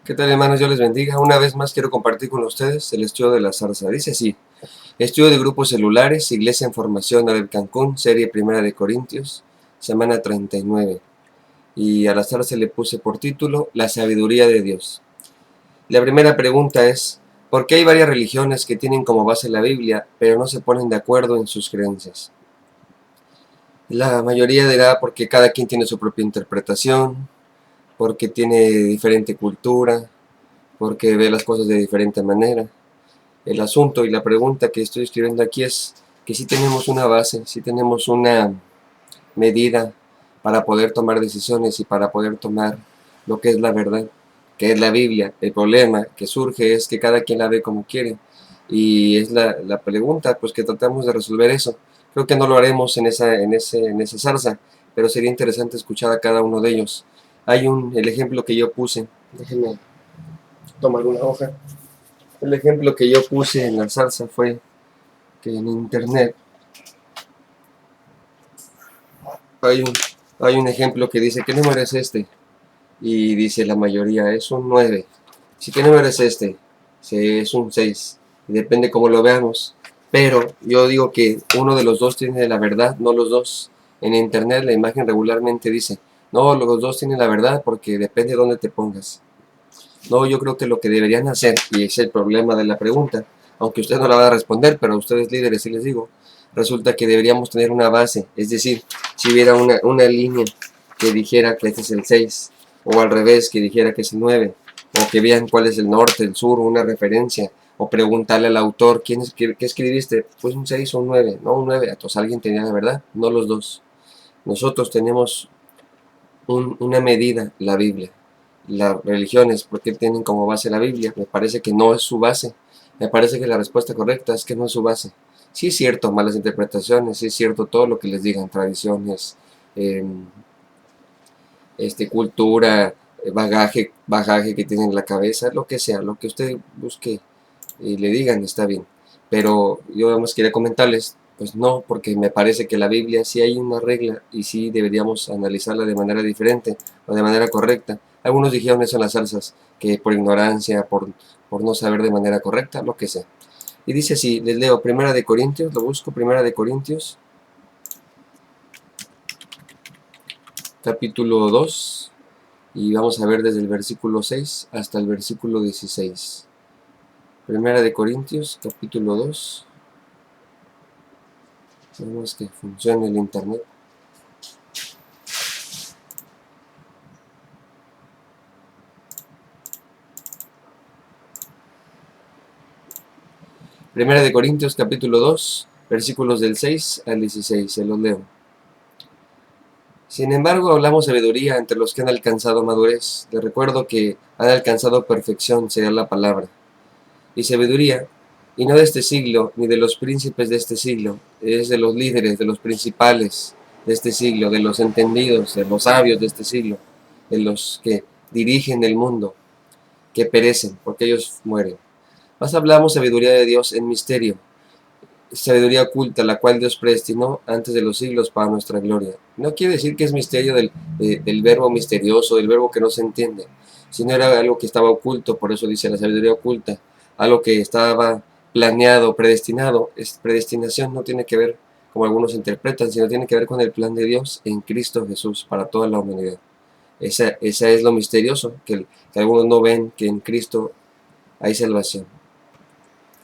¿Qué tal, hermanos? Dios les bendiga. Una vez más quiero compartir con ustedes el estudio de la zarza. Dice así: estudio de grupos celulares, Iglesia en Formación, Adel Cancún, serie Primera de Corintios, semana 39. Y a la zarza le puse por título La sabiduría de Dios. La primera pregunta es: ¿por qué hay varias religiones que tienen como base la Biblia, pero no se ponen de acuerdo en sus creencias? La mayoría dirá porque cada quien tiene su propia interpretación, porque tiene diferente cultura, porque ve las cosas de diferente manera. El asunto y la pregunta que estoy escribiendo aquí es que si tenemos una base, si tenemos una medida para poder tomar decisiones y para poder tomar lo que es la verdad, que es la Biblia. El problema que surge es que cada quien la ve como quiere, y es la pregunta, pues, que tratamos de resolver eso. Creo que no lo haremos en esa zarza, pero sería interesante escuchar a cada uno de ellos. El ejemplo que yo puse, déjenme tomar una hoja. El ejemplo que yo puse en la salsa fue que en internet hay un, hay un ejemplo que dice: ¿qué número es este? Y dice la mayoría: es un 9. Si ¿qué número es este? Si es un 6. Y depende cómo lo veamos. Pero yo digo que uno de los dos tiene la verdad, no los dos. En internet la imagen regularmente dice: no, los dos tienen la verdad porque depende de dónde te pongas. No, yo creo que lo que deberían hacer, y es el problema de la pregunta, aunque usted no la va a responder, pero a ustedes líderes sí les digo, resulta que deberíamos tener una base. Es decir, si hubiera una línea que dijera que este es el 6, o al revés, que dijera que es el 9, o que vean cuál es el norte, el sur, una referencia, o preguntarle al autor: ¿qué escribiste? Pues un 6 o un 9, no un 9, entonces alguien tenía la verdad, no los dos. Nosotros tenemos una medida, la Biblia. Las religiones, ¿por qué tienen como base la Biblia? Me parece que no es su base. Me parece que la respuesta correcta es que no es su base. Sí es cierto, malas interpretaciones, sí es cierto todo lo que les digan, tradiciones, eh, cultura, bagaje que tienen en la cabeza, lo que sea, lo que usted busque y le digan está bien. Pero yo además quería comentarles, pues no, porque me parece que la Biblia sí hay una regla y sí deberíamos analizarla de manera diferente o de manera correcta. Algunos dijeron eso en las salsas, que por ignorancia, por no saber de manera correcta, lo que sea. Y dice así, les leo Primera de Corintios, lo busco, Primera de Corintios, capítulo 2, y vamos a ver desde el versículo 6 hasta el versículo 16. Primera de Corintios, capítulo 2. Tenemos que funcione el internet. Primera de Corintios, capítulo 2, versículos del 6 al 16, se los leo. Sin embargo, hablamos sabiduría entre los que han alcanzado madurez. Les recuerdo que han alcanzado perfección, sería la palabra. Y sabiduría, y no de este siglo, ni de los príncipes de este siglo, es de los líderes, de los principales de este siglo, de los entendidos, de los sabios de este siglo, de los que dirigen el mundo, que perecen, porque ellos mueren. Más hablamos sabiduría de Dios en misterio, sabiduría oculta, la cual Dios predestinó antes de los siglos para nuestra gloria. No quiere decir que es misterio del verbo misterioso, del verbo que no se entiende, sino era algo que estaba oculto, por eso dice la sabiduría oculta, algo que estaba planeado, predestinado. Predestinación no tiene que ver, como algunos interpretan, sino tiene que ver con el plan de Dios en Cristo Jesús para toda la humanidad. Esa es lo misterioso, que algunos no ven que en Cristo hay salvación.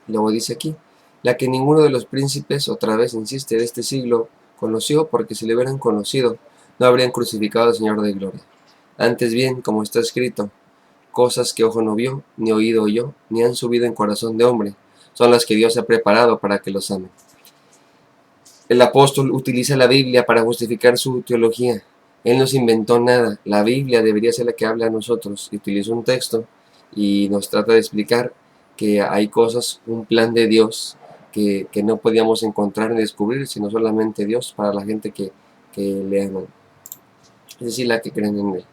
Luego dice aquí: la que ninguno de los príncipes, otra vez insiste, de este siglo conoció, porque si le hubieran conocido, no habrían crucificado al Señor de gloria. Antes bien, como está escrito: cosas que ojo no vio, ni oído oyó, ni han subido en corazón de hombre, son las que Dios ha preparado para que los amen. El apóstol utiliza la Biblia para justificar su teología. Él no se inventó nada. La Biblia debería ser la que habla a nosotros. Utiliza un texto y nos trata de explicar que hay cosas, un plan de Dios que no podíamos encontrar ni descubrir, sino solamente Dios para la gente que le aman. Es decir, la que creen en Él.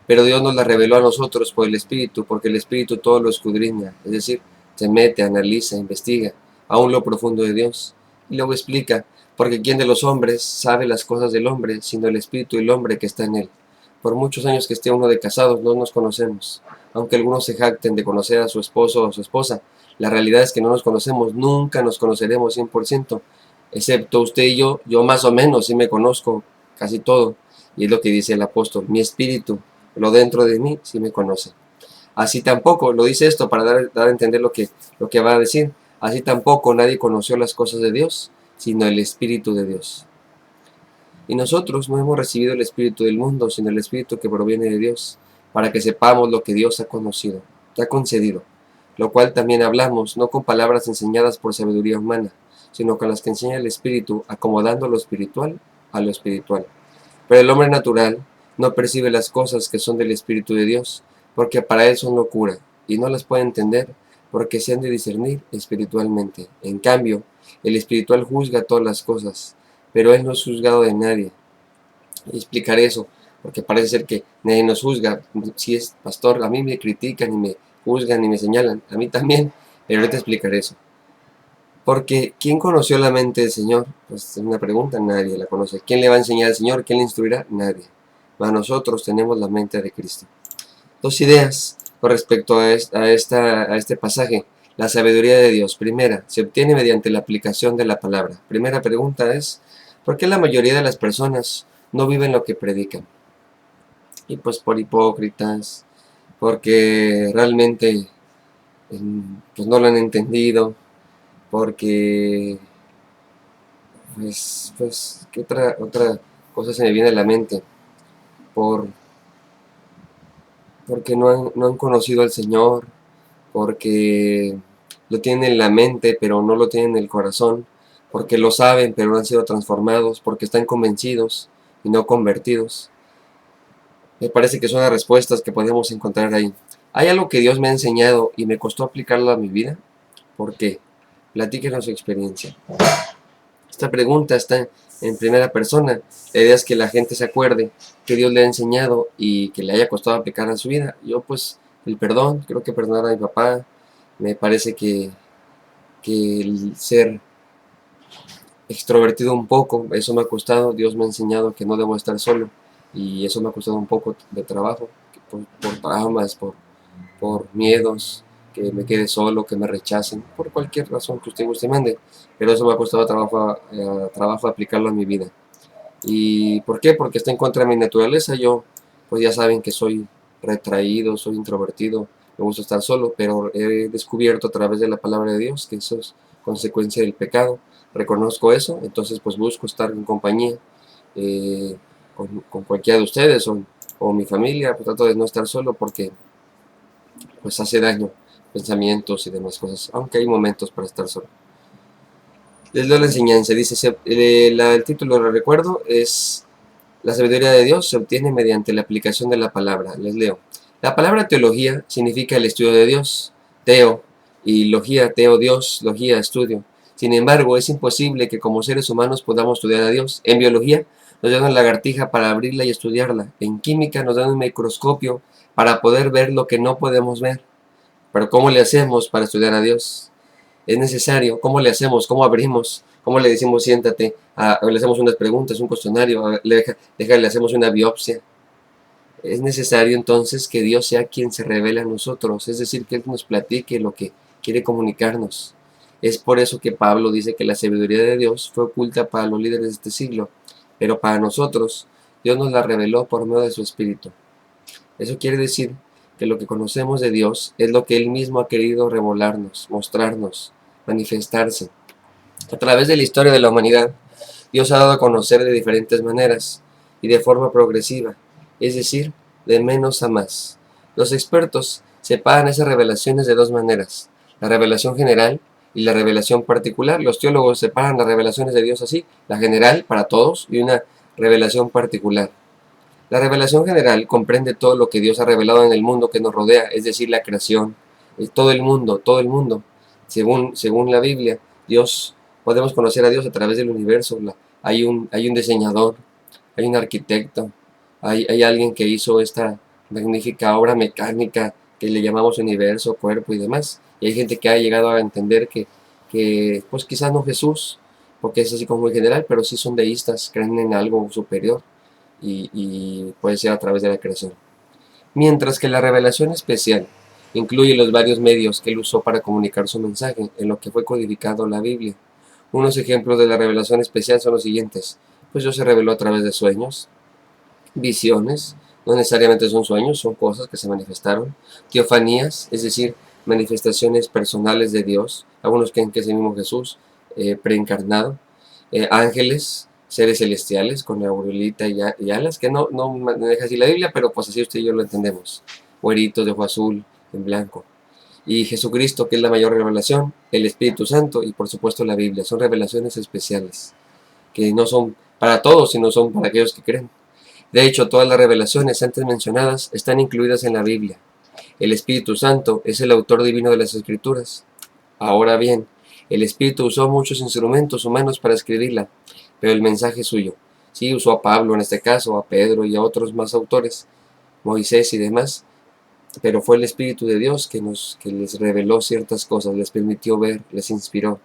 Pero Dios nos la reveló a nosotros por el Espíritu, porque el Espíritu todo lo escudriña. Es decir, se mete, analiza, investiga, aún lo profundo de Dios. Y luego explica: porque ¿quién de los hombres sabe las cosas del hombre, sino el Espíritu del hombre que está en él? Por muchos años que esté uno de casados, no nos conocemos. Aunque algunos se jacten de conocer a su esposo o a su esposa, la realidad es que no nos conocemos, nunca nos conoceremos 100%, excepto usted y yo más o menos sí me conozco casi todo, y es lo que dice el apóstol, mi espíritu, lo dentro de mí, sí me conoce. Así tampoco, lo dice esto para dar a entender lo que va a decir, así tampoco nadie conoció las cosas de Dios, sino el Espíritu de Dios. Y nosotros no hemos recibido el Espíritu del mundo, sino el Espíritu que proviene de Dios, para que sepamos lo que Dios ha conocido, te ha concedido, lo cual también hablamos, no con palabras enseñadas por sabiduría humana, sino con las que enseña el Espíritu, acomodando lo espiritual a lo espiritual. Pero el hombre natural no percibe las cosas que son del Espíritu de Dios, porque para él son locura, y no las puede entender, porque se han de discernir espiritualmente. En cambio, el espiritual juzga todas las cosas, pero él no es juzgado de nadie. Y explicaré eso, porque parece ser que nadie nos juzga. Si es pastor, a mí me critican y me juzgan y me señalan, a mí también, pero ahorita explicaré eso. Porque ¿quién conoció la mente del Señor? Pues es una pregunta, nadie la conoce. ¿Quién le va a enseñar al Señor? ¿Quién le instruirá? Nadie. Mas nosotros tenemos la mente de Cristo. Dos ideas con respecto a este pasaje. La sabiduría de Dios. Primera, se obtiene mediante la aplicación de la palabra. Primera pregunta es, ¿por qué la mayoría de las personas no viven lo que predican? Y pues por hipócritas, porque realmente pues no lo han entendido, porque pues ¿qué otra cosa se me viene a la mente? Por, porque no han conocido al Señor, porque lo tienen en la mente, pero no lo tienen en el corazón, porque lo saben, pero no han sido transformados, porque están convencidos y no convertidos. Me parece que son las respuestas que podemos encontrar ahí. ¿Hay algo que Dios me ha enseñado y me costó aplicarlo a mi vida? ¿Por qué? Platíquenos su experiencia. Esta pregunta está en primera persona. La idea es que la gente se acuerde que Dios le ha enseñado y que le haya costado aplicar a su vida. Yo pues el perdón, creo que perdonar a mi papá, me parece que el ser extrovertido un poco, eso me ha costado. Dios me ha enseñado que no debo estar solo y eso me ha costado un poco de trabajo, por traumas, por miedos, que me quede solo, que me rechacen, por cualquier razón que usted guste y mande, pero eso me ha costado trabajo aplicarlo a mi vida. ¿Y por qué? Porque está en contra de mi naturaleza. Yo, pues ya saben que soy retraído, soy introvertido, me gusta estar solo, pero he descubierto a través de la palabra de Dios que eso es consecuencia del pecado. Reconozco eso, entonces pues busco estar en compañía eh, con cualquiera de ustedes o mi familia, pues trato de no estar solo porque pues hace daño, pensamientos y demás cosas, aunque hay momentos para estar solo. Les doy la enseñanza, dice, el título lo recuerdo, es la sabiduría de Dios se obtiene mediante la aplicación de la palabra. Les leo. La palabra teología significa el estudio de Dios, teo, y logía, teo, Dios, logía, estudio. Sin embargo, es imposible que como seres humanos podamos estudiar a Dios. En biología nos dan una lagartija para abrirla y estudiarla. En química nos dan un microscopio para poder ver lo que no podemos ver. Pero ¿cómo le hacemos para estudiar a Dios? Es necesario. ¿Cómo le hacemos? ¿Cómo abrimos? ¿Cómo le decimos siéntate? Le hacemos unas preguntas, un cuestionario, le hacemos una biopsia. Es necesario entonces que Dios sea quien se revele a nosotros, es decir, que Él nos platique lo que quiere comunicarnos. Es por eso que Pablo dice que la sabiduría de Dios fue oculta para los líderes de este siglo, pero para nosotros Dios nos la reveló por medio de su Espíritu. Eso quiere decir que lo que conocemos de Dios es lo que Él mismo ha querido revelarnos, mostrarnos, manifestarse. A través de la historia de la humanidad, Dios ha dado a conocer de diferentes maneras y de forma progresiva, es decir, de menos a más. Los expertos separan esas revelaciones de dos maneras, la revelación general y la revelación particular. Los teólogos separan las revelaciones de Dios así, la general para todos y una revelación particular. La revelación general comprende todo lo que Dios ha revelado en el mundo que nos rodea, es decir, la creación, todo el mundo, todo el mundo. Según la Biblia, podemos conocer a Dios a través del universo. Hay un diseñador, hay un arquitecto, hay alguien que hizo esta magnífica obra mecánica que le llamamos universo, cuerpo y demás. Y hay gente que ha llegado a entender que pues quizás no Jesús, porque es así como muy general, pero sí son deístas, creen en algo superior y puede ser a través de la creación. mientras que la revelación especial incluye los varios medios que él usó para comunicar su mensaje, en lo que fue codificado la Biblia. Unos ejemplos de la revelación especial son los siguientes. Pues Dios se reveló a través de sueños, visiones, no necesariamente son sueños, son cosas que se manifestaron, teofanías, es decir, manifestaciones personales de Dios, algunos creen que es el mismo Jesús, preencarnado, ángeles, seres celestiales con aurelita y alas, que no maneja así la Biblia, pero pues así usted y yo lo entendemos, güeritos de ojo azul, en blanco. Y Jesucristo, que es la mayor revelación, el Espíritu Santo y por supuesto la Biblia, son revelaciones especiales, que no son para todos, sino son para aquellos que creen. De hecho, todas las revelaciones antes mencionadas están incluidas en la Biblia. El Espíritu Santo es el autor divino de las Escrituras. Ahora bien, el Espíritu usó muchos instrumentos humanos para escribirla, pero el mensaje es suyo. Sí, usó a Pablo en este caso, a Pedro y a otros más autores, Moisés y demás, pero fue el Espíritu de Dios que les reveló ciertas cosas, les permitió ver, les inspiró.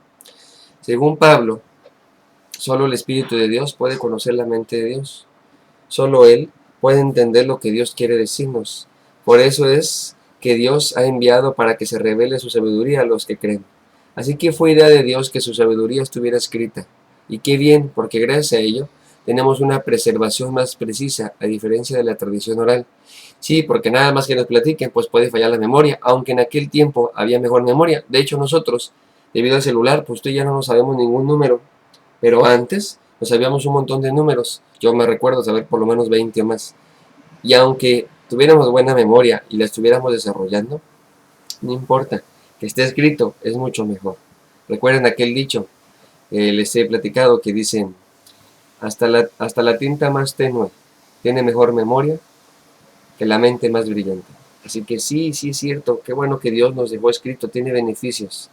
Según Pablo, solo el Espíritu de Dios puede conocer la mente de Dios. Solo Él puede entender lo que Dios quiere decirnos. Por eso es que Dios ha enviado para que se revele su sabiduría a los que creen. Así que fue idea de Dios que su sabiduría estuviera escrita. Y qué bien, porque gracias a ello tenemos una preservación más precisa, a diferencia de la tradición oral. Sí, porque nada más que nos platiquen, pues puede fallar la memoria, aunque en aquel tiempo había mejor memoria. De hecho, nosotros, debido al celular, pues tú y ya no nos sabemos ningún número. Pero antes nos sabíamos un montón de números. Yo me recuerdo saber por lo menos 20 o más. Y aunque tuviéramos buena memoria y la estuviéramos desarrollando, no importa. Que esté escrito es mucho mejor. Recuerden aquel dicho que les he platicado que dice, hasta la tinta más tenue tiene mejor memoria que la mente más brillante. Así que sí, sí es cierto. Qué bueno que Dios nos dejó escrito. Tiene beneficios.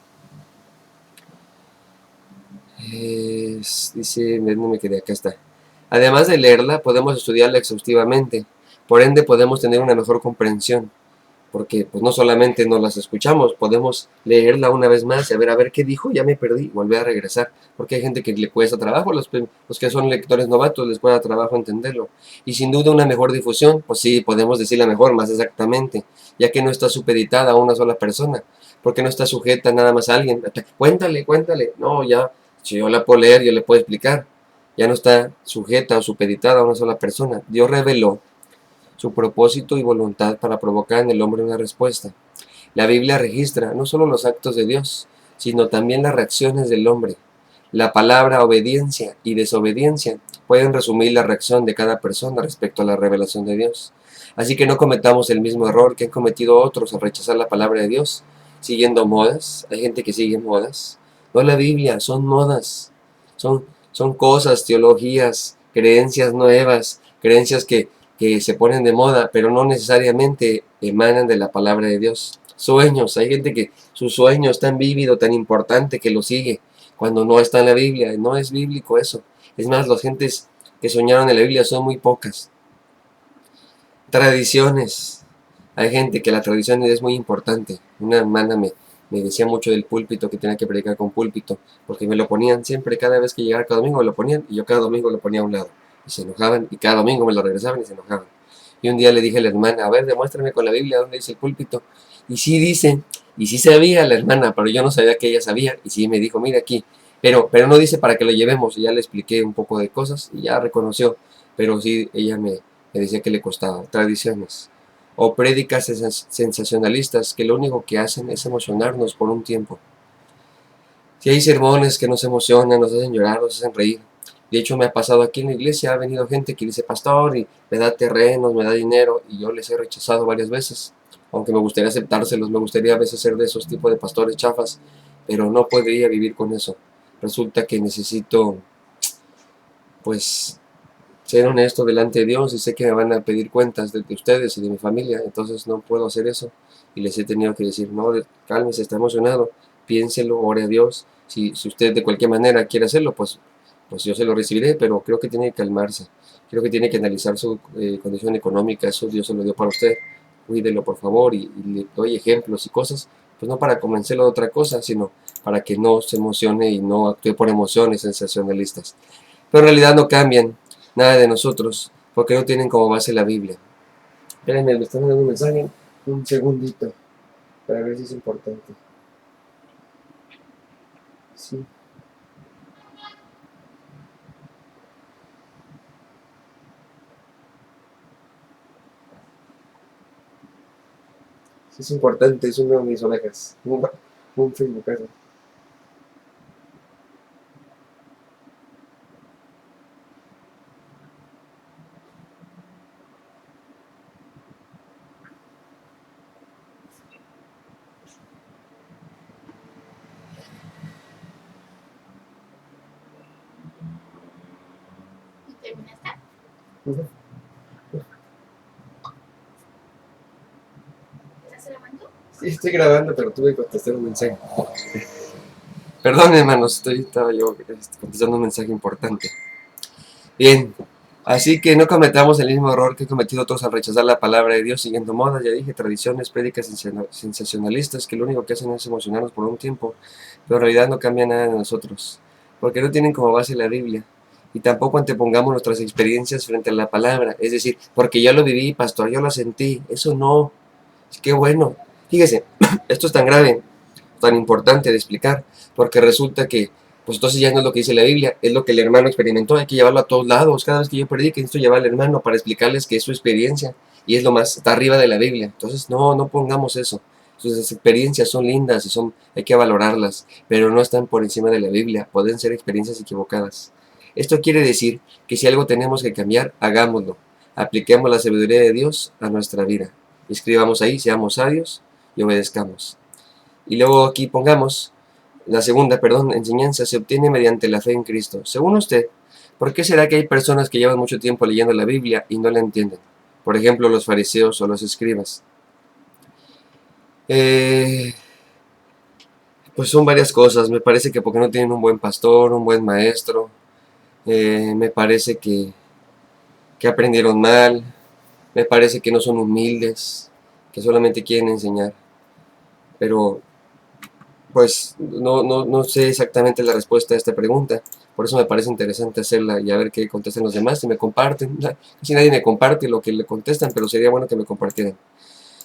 Dice, no me quedé, acá está. Además de leerla, podemos estudiarla exhaustivamente. Por ende, podemos tener una mejor comprensión. Porque pues no solamente nos las escuchamos, podemos leerla una vez más y a ver qué dijo, ya me perdí, volver a regresar. Porque hay gente que le cuesta trabajo, los que son lectores novatos les cuesta trabajo entenderlo. Y sin duda una mejor difusión, pues sí, podemos decirla mejor, más exactamente, ya que no está supeditada a una sola persona, porque no está sujeta nada más a alguien. Cuéntale, cuéntale. No, ya, si yo la puedo leer, yo le puedo explicar. Ya no está sujeta o supeditada a una sola persona. Dios reveló su propósito y voluntad para provocar en el hombre una respuesta. La Biblia registra no solo los actos de Dios, sino también las reacciones del hombre. La palabra obediencia y desobediencia pueden resumir la reacción de cada persona respecto a la revelación de Dios. Así que no cometamos el mismo error que han cometido otros al rechazar la palabra de Dios, siguiendo modas. Hay gente que sigue modas. No la Biblia, son modas. Son cosas, teologías, creencias nuevas, creencias que se ponen de moda, pero no necesariamente emanan de la palabra de Dios. Sueños, hay gente que su sueño es tan vívido, tan importante que lo sigue, cuando no está en la Biblia. No es bíblico eso. Es más, las gentes que soñaron en la Biblia son muy pocas. Tradiciones. Hay gente que la tradición es muy importante. Una hermana me decía mucho del púlpito, que tenía que predicar con púlpito, porque me lo ponían siempre, cada vez que llegara cada domingo me lo ponían, y yo cada domingo lo ponía a un lado. Y se enojaban, y cada domingo me lo regresaban y se enojaban. Y un día le dije a la hermana, a ver, demuéstrame con la Biblia dónde dice el púlpito. Y sí dice, y sí sabía la hermana, pero yo no sabía que ella sabía. Y sí me dijo, mira aquí, pero no dice para que lo llevemos. Y ya le expliqué un poco de cosas y ya reconoció. Pero sí, ella me decía que le costaba. Tradiciones. O prédicas sensacionalistas que lo único que hacen es emocionarnos por un tiempo. Si hay sermones que nos emocionan, nos hacen llorar, nos hacen reír. De hecho, me ha pasado aquí en la iglesia, ha venido gente que dice, pastor, y me da terrenos, me da dinero, y yo les he rechazado varias veces. Aunque me gustaría aceptárselos, me gustaría a veces ser de esos tipos de pastores chafas, pero no podría vivir con eso. Resulta que necesito, pues, ser honesto delante de Dios, y sé que me van a pedir cuentas de ustedes y de mi familia, entonces no puedo hacer eso. Y les he tenido que decir, no, cálmese, está emocionado, piénselo, ore a Dios. Si usted de cualquier manera quiere hacerlo, pues yo se lo recibiré, pero creo que tiene que calmarse. Creo que tiene que analizar su condición económica, eso Dios se lo dio para usted. Cuídelo, por favor, y le doy ejemplos y cosas, pues no para convencerlo de otra cosa, sino para que no se emocione y no actúe por emociones sensacionalistas. Pero en realidad no cambian nada de nosotros, porque no tienen como base la Biblia. Espérenme, me están mandando un mensaje. Un segundito. Para ver si es importante. Sí. Sí es importante, es uno de mis ovejas. Un facebookazo. ¿Terminaste? ¿Estás grabando? Sí, estoy grabando, pero tuve que contestar un mensaje. Perdón, hermanos, estaba yo contestando un mensaje importante. Bien, así que no cometamos el mismo error que he cometido todos al rechazar la palabra de Dios siguiendo modas, ya dije, tradiciones, prédicas sensacionalistas que lo único que hacen es emocionarnos por un tiempo, pero en realidad no cambia nada de nosotros, porque no tienen como base la Biblia. Y tampoco antepongamos nuestras experiencias frente a la palabra, es decir, porque yo lo viví, pastor, yo lo sentí, eso no, qué bueno. Fíjese, esto es tan grave, tan importante de explicar, porque resulta que, pues entonces ya no es lo que dice la Biblia, es lo que el hermano experimentó, hay que llevarlo a todos lados, cada vez que yo predique necesito llevar al hermano para explicarles que es su experiencia, y es lo más, está arriba de la Biblia, entonces no pongamos eso, sus experiencias son lindas y hay que valorarlas, pero no están por encima de la Biblia, pueden ser experiencias equivocadas. Esto quiere decir que si algo tenemos que cambiar, hagámoslo, apliquemos la sabiduría de Dios a nuestra vida, escribamos ahí, seamos sabios y obedezcamos. Y luego aquí pongamos, la segunda, perdón, enseñanza se obtiene mediante la fe en Cristo. Según usted, ¿por qué será que hay personas que llevan mucho tiempo leyendo la Biblia y no la entienden? Por ejemplo, los fariseos o los escribas. Eh, pues son varias cosas. Me parece que porque no tienen un buen pastor, un buen maestro. Me parece que aprendieron mal. Me parece que no son humildes, que solamente quieren enseñar. Pero pues no sé exactamente la respuesta a esta pregunta. Por eso me parece interesante hacerla y a ver qué contestan los demás. Si me comparten, casi nadie me comparte lo que le contestan, pero sería bueno que me compartieran.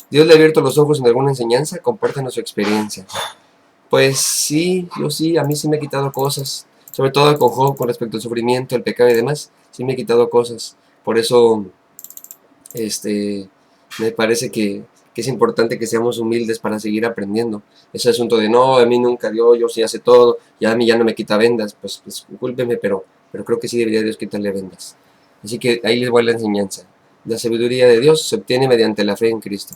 ¿Dios le ha abierto los ojos en alguna enseñanza? Compártanos su experiencia. Pues sí, yo sí, a mí sí me ha quitado cosas. Sobre todo con Job, con respecto al sufrimiento, el pecado y demás, sí me ha quitado cosas. Por eso, me parece que es importante que seamos humildes para seguir aprendiendo. Ese asunto de no, a mí nunca dio, yo sí hace todo, ya a mí ya no me quita vendas, pues discúlpeme, pero creo que sí debería Dios quitarle vendas. Así que ahí les voy la enseñanza. La sabiduría de Dios se obtiene mediante la fe en Cristo.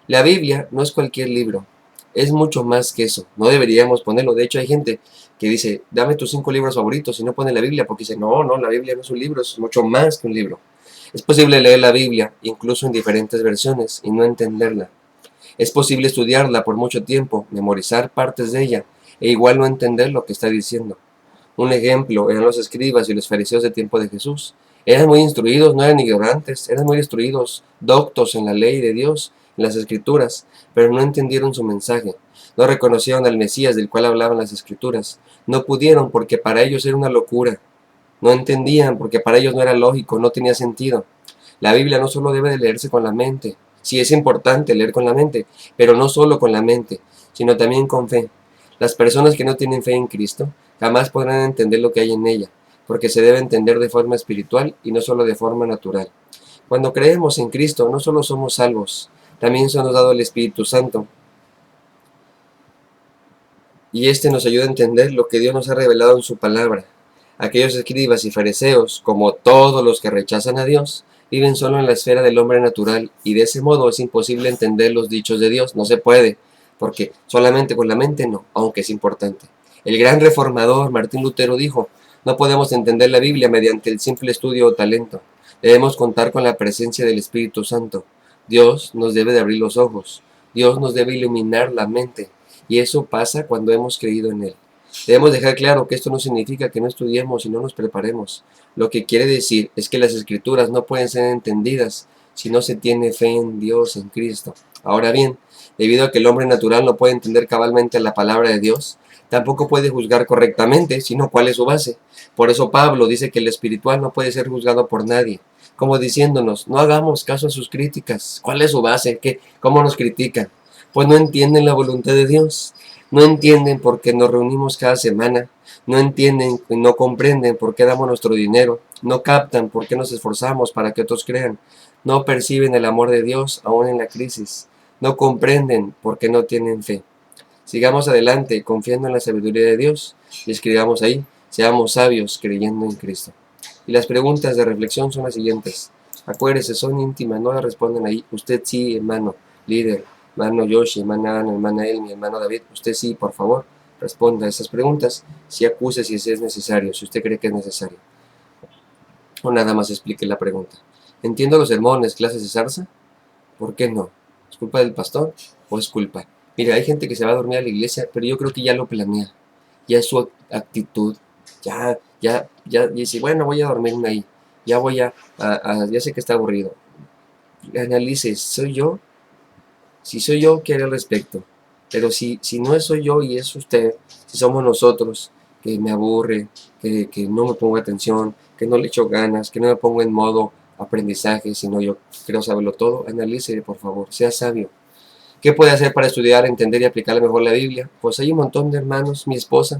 La Biblia no es cualquier libro, es mucho más que eso. No deberíamos ponerlo. De hecho, hay gente que dice, dame tus 5 libros favoritos y no pone la Biblia porque dice, no, la Biblia no es un libro, es mucho más que un libro. Es posible leer la Biblia, incluso en diferentes versiones, y no entenderla. Es posible estudiarla por mucho tiempo, memorizar partes de ella, e igual no entender lo que está diciendo. Un ejemplo eran los escribas y los fariseos de tiempo de Jesús. Eran muy instruidos, no eran ignorantes, eran muy instruidos, doctos en la ley de Dios, en las escrituras, pero no entendieron su mensaje. No reconocieron al Mesías del cual hablaban las escrituras. No pudieron porque para ellos era una locura. No entendían porque para ellos no era lógico, no tenía sentido. La Biblia no solo debe de leerse con la mente, sí es importante leer con la mente, pero no solo con la mente, sino también con fe. Las personas que no tienen fe en Cristo jamás podrán entender lo que hay en ella, porque se debe entender de forma espiritual y no solo de forma natural. Cuando creemos en Cristo, no solo somos salvos, también se nos ha dado el Espíritu Santo, y este nos ayuda a entender lo que Dios nos ha revelado en su palabra. Aquellos escribas y fariseos, como todos los que rechazan a Dios, viven solo en la esfera del hombre natural y de ese modo es imposible entender los dichos de Dios. No se puede, porque solamente con la mente no, aunque es importante. El gran reformador Martín Lutero dijo, no podemos entender la Biblia mediante el simple estudio o talento. Debemos contar con la presencia del Espíritu Santo. Dios nos debe de abrir los ojos. Dios nos debe iluminar la mente. Y eso pasa cuando hemos creído en Él. Debemos dejar claro que esto no significa que no estudiemos y no nos preparemos. Lo que quiere decir es que las escrituras no pueden ser entendidas si no se tiene fe en Dios, en Cristo. Ahora bien, debido a que el hombre natural no puede entender cabalmente la palabra de Dios, tampoco puede juzgar correctamente, sino cuál es su base. Por eso Pablo dice que el espiritual no puede ser juzgado por nadie. como diciéndonos, no hagamos caso a sus críticas. ¿Cuál es su base? ¿Cómo nos critican? Pues no entienden la voluntad de Dios, no entienden por qué nos reunimos cada semana, no entienden y no comprenden por qué damos nuestro dinero, no captan por qué nos esforzamos para que otros crean, no perciben el amor de Dios aún en la crisis, no comprenden por qué no tienen fe. Sigamos adelante confiando en la sabiduría de Dios y escribamos ahí, seamos sabios creyendo en Cristo. Y las preguntas de reflexión son las siguientes. Acuérdense, son íntimas, no las responden ahí. Usted sí, hermano líder, hermano Yoshi, hermana Ana, hermana Elmi, hermano David. Usted sí, por favor, responda a esas preguntas. Si acuse si es necesario, si usted cree que es necesario. O nada más explique la pregunta. ¿Entiendo los sermones, clases de zarza? ¿Por qué no? ¿Es culpa del pastor o es culpa? Mira, hay gente que se va a dormir a la iglesia, pero yo creo que ya lo planea. Ya es su actitud. Ya dice, bueno, voy a dormirme ahí. Ya voy ya sé que está aburrido. Analice, ¿soy yo? Si soy yo, ¿qué haré al respecto? Pero si no soy yo y es usted, si somos nosotros, que me aburre, que no me pongo atención, que no le echo ganas, que no me pongo en modo aprendizaje, sino yo quiero saberlo todo, analice, por favor, sea sabio. ¿Qué puede hacer para estudiar, entender y aplicar mejor la Biblia? Pues hay un montón de hermanos, mi esposa.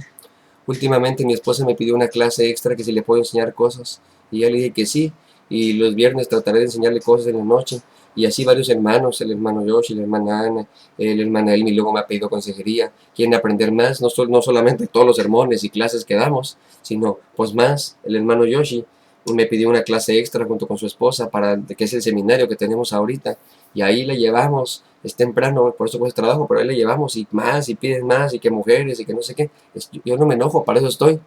Últimamente mi esposa me pidió una clase extra que si le puedo enseñar cosas y ya le dije que sí, y los viernes trataré de enseñarle cosas en la noche y así varios hermanos, el hermano Yoshi, la hermana Ana, el hermano Elmi luego me ha pedido consejería, quieren aprender más, no solamente todos los sermones y clases que damos, sino pues más, el hermano Yoshi me pidió una clase extra junto con su esposa que es el seminario que tenemos ahorita y ahí le llevamos, es temprano, por eso cuesta trabajo, pero ahí le llevamos y más y piden más y que mujeres y que no sé qué, yo no me enojo, para eso estoy,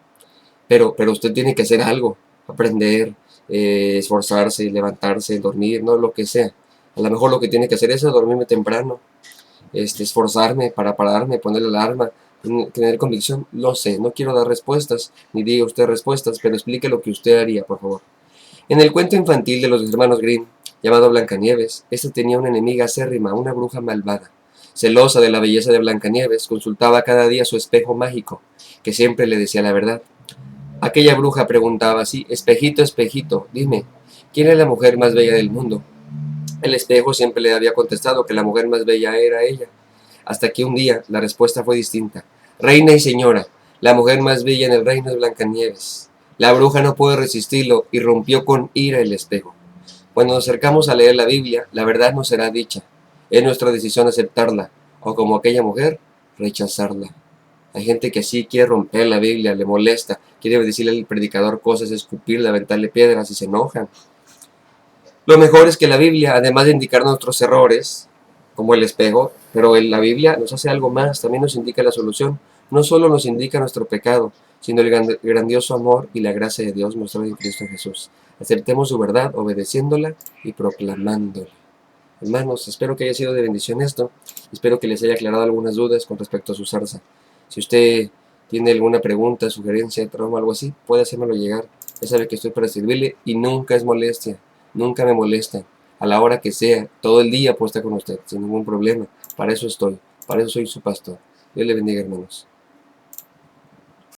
pero usted tiene que hacer algo, aprender, esforzarse, levantarse, dormir, no lo que sea. A lo mejor lo que tiene que hacer es dormirme temprano, esforzarme para pararme, poner la alarma, tener convicción, lo sé, no quiero dar respuestas, ni diga usted respuestas, pero explique lo que usted haría, por favor. En el cuento infantil de los hermanos Grimm, llamado Blancanieves, este tenía una enemiga acérrima, una bruja malvada. Celosa de la belleza de Blancanieves, consultaba cada día su espejo mágico, que siempre le decía la verdad. Aquella bruja preguntaba así, espejito, espejito, dime, ¿quién es la mujer más bella del mundo? El espejo siempre le había contestado que la mujer más bella era ella, hasta que un día la respuesta fue distinta. Reina y señora, la mujer más bella en el reino es Blancanieves. La bruja no pudo resistirlo y rompió con ira el espejo. Cuando nos acercamos a leer la Biblia, la verdad nos será dicha. Es nuestra decisión aceptarla, o como aquella mujer, rechazarla. Hay gente que sí quiere romper la Biblia, le molesta, quiere decirle al predicador cosas, escupirle, aventarle piedras y se enojan. Lo mejor es que la Biblia, además de indicar nuestros errores, como el espejo, pero en la Biblia nos hace algo más, también nos indica la solución. No solo nos indica nuestro pecado, sino el grandioso amor y la gracia de Dios mostrado en Cristo Jesús. Aceptemos su verdad, obedeciéndola y proclamándola. Hermanos, espero que haya sido de bendición esto. Espero que les haya aclarado algunas dudas con respecto a su zarza. Si usted tiene alguna pregunta, sugerencia, trauma, algo así, puede hacérmelo llegar. Ya sabe que estoy para servirle y nunca es molestia. Nunca me molesta. A la hora que sea, todo el día puedo estar con usted, sin ningún problema. Para eso estoy. Para eso soy su pastor. Dios le bendiga, hermanos.